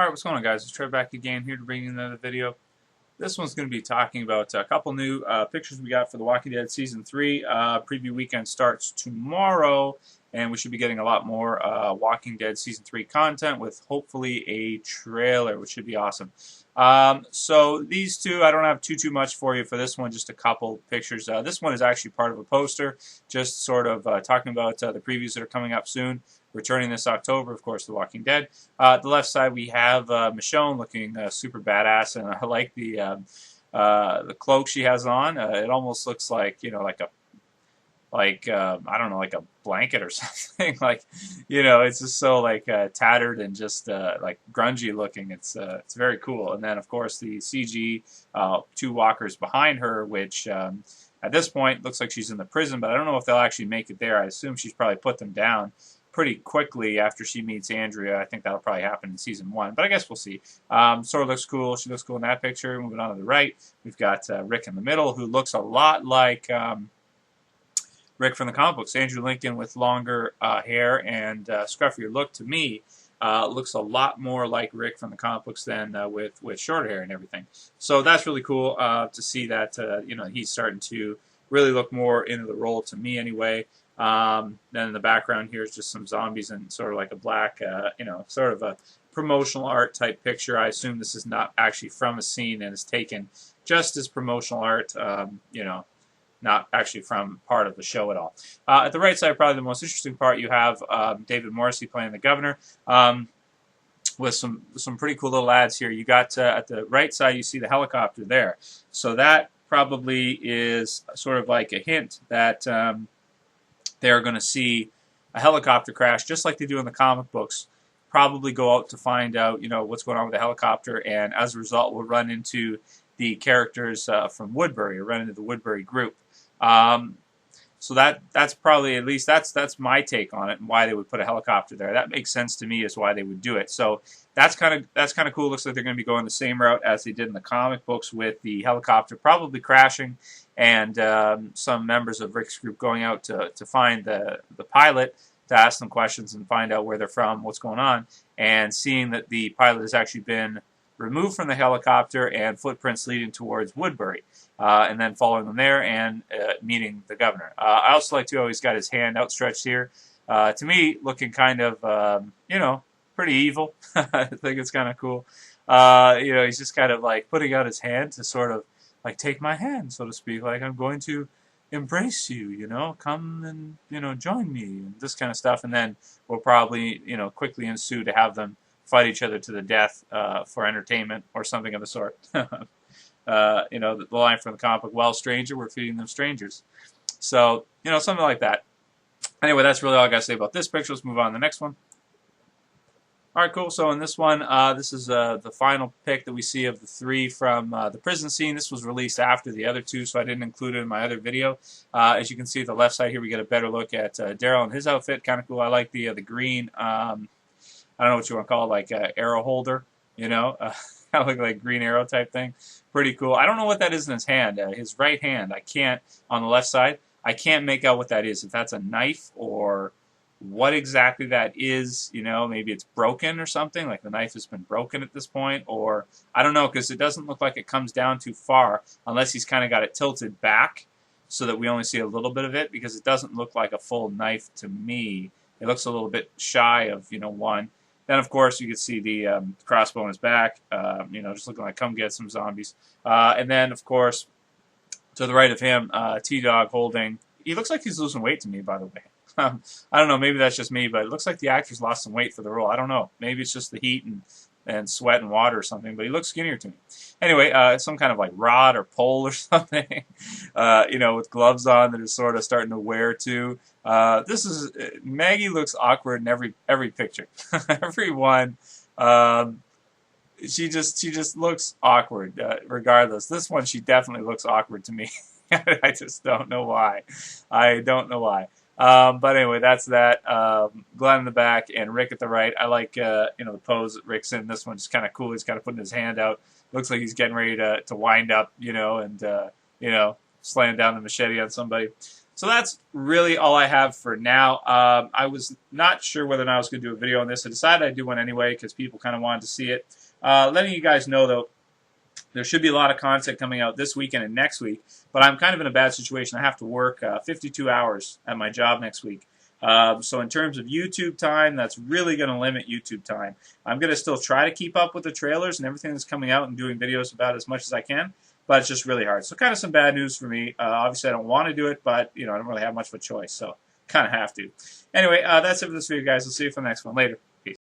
Alright, what's going on, guys? It's Trey back again here to bring you another video. This one's going to be talking about a couple new pictures we got for The Walking Dead Season 3. Preview weekend starts tomorrow, and we should be getting a lot more Walking Dead Season 3 content with hopefully a trailer, which should be awesome. So these two, I don't have too much for you for this one, just a couple pictures. This one is actually part of a poster, just sort of talking about the previews that are coming up soon. Returning this October, of course, The Walking Dead. The left side we have Michonne looking super badass, and I like the cloak she has on. It almost looks like, you know, I don't know, like a blanket or something. Like, you know, it's just so like tattered and just like grungy looking. It's very cool. And then of course the CG two walkers behind her, which at this point looks like she's in the prison, but I don't know if they'll actually make it there. I assume she's probably put them down pretty quickly after she meets Andrea. I think that'll probably happen in Season 1, but I guess we'll see. Sort of looks cool. She looks cool in that picture. Moving on to the right, we've got Rick in the middle, who looks a lot like Rick from the comic books. Andrew Lincoln with longer hair and scruffier look. To me, looks a lot more like Rick from the comic books than with shorter hair and everything. So that's really cool to see that you know, he's starting to really look more into the role, to me anyway. Then in the background here is just some zombies and sort of like a black, you know, sort of a promotional art type picture. I assume this is not actually from a scene and is taken just as promotional art, you know, not actually from part of the show at all. At the right side, probably the most interesting part, you have David Morrissey playing the governor, with some pretty cool little ads here. You got at the right side, you see the helicopter there. So that probably is sort of like a hint that they're going to see a helicopter crash, just like they do in the comic books. Probably go out to find out, you know, what's going on with the helicopter, and as a result, we'll run into the characters from Woodbury, or run into the Woodbury group. So that's probably, at least that's my take on it, and why they would put a helicopter there. That makes sense to me as why they would do it. So that's kind of cool. Looks like they're going to be going the same route as they did in the comic books, with the helicopter probably crashing, and some members of Rick's group going out to find the pilot, to ask them questions and find out where they're from, what's going on, and seeing that the pilot has actually been removed from the helicopter and footprints leading towards Woodbury, and then following them there and meeting the governor. I also like to how he's got his hand outstretched here. To me, looking kind of, you know, pretty evil. I think it's kind of cool. You know, he's just kind of like putting out his hand to sort of like take my hand, so to speak. Like, I'm going to embrace you, you know, come and, you know, join me, and this kind of stuff. And then we'll probably, you know, quickly ensue to have them fight each other to the death for entertainment or something of the sort. You know, the line from the comic book, "Well, stranger, we're feeding them strangers." So, you know, something like that. Anyway, that's really all I got to say about this picture. Let's move on to the next one. All right, cool. So in this one, this is the final pic that we see of the three from the prison scene. This was released after the other two, so I didn't include it in my other video. As you can see, at the left side here, we get a better look at Daryl and his outfit. Kind of cool. I like the green, I don't know what you want to call it, like arrow holder, you know, kind of look like green arrow type thing. Pretty cool. I don't know what that is in his hand, his right hand. I can't, on the left side, I can't make out what that is. If that's a knife or what exactly that is, you know, maybe it's broken or something, like the knife has been broken at this point, or I don't know, because it doesn't look like it comes down too far, unless he's kind of got it tilted back so that we only see a little bit of it, because it doesn't look like a full knife to me. It looks a little bit shy of, you know, one. Then, of course, you can see the crossbow in his back, you know, just looking like, come get some zombies. And then, of course, to the right of him, T-Dog holding, he looks like he's losing weight to me, by the way. I don't know, maybe that's just me, but it looks like the actor's lost some weight for the role. I don't know. Maybe it's just the heat and sweat and water or something, but he looks skinnier to me. Anyway, some kind of like rod or pole or something, you know, with gloves on that is sort of starting to wear too. This is, Maggie looks awkward in every picture. Everyone, she just looks awkward, regardless. This one, she definitely looks awkward to me. I just don't know why. I don't know why. But anyway, that's that. Glenn in the back and Rick at the right. I like, you know, the pose that Rick's in. This one's kind of cool. He's kind of putting his hand out. Looks like he's getting ready to wind up, you know, and, you know, slam down the machete on somebody. So that's really all I have for now. I was not sure whether or not I was going to do a video on this. I decided I'd do one anyway because people kind of wanted to see it. Letting you guys know, though, there should be a lot of content coming out this weekend and next week, but I'm kind of in a bad situation. I have to work 52 hours at my job next week. So in terms of YouTube time, that's really going to limit YouTube time. I'm going to still try to keep up with the trailers and everything that's coming out and doing videos about as much as I can, but it's just really hard. So kind of some bad news for me. Obviously, I don't want to do it, but I don't really have much of a choice, so kind of have to. Anyway, that's it for this video, guys. I'll see you for the next one. Later.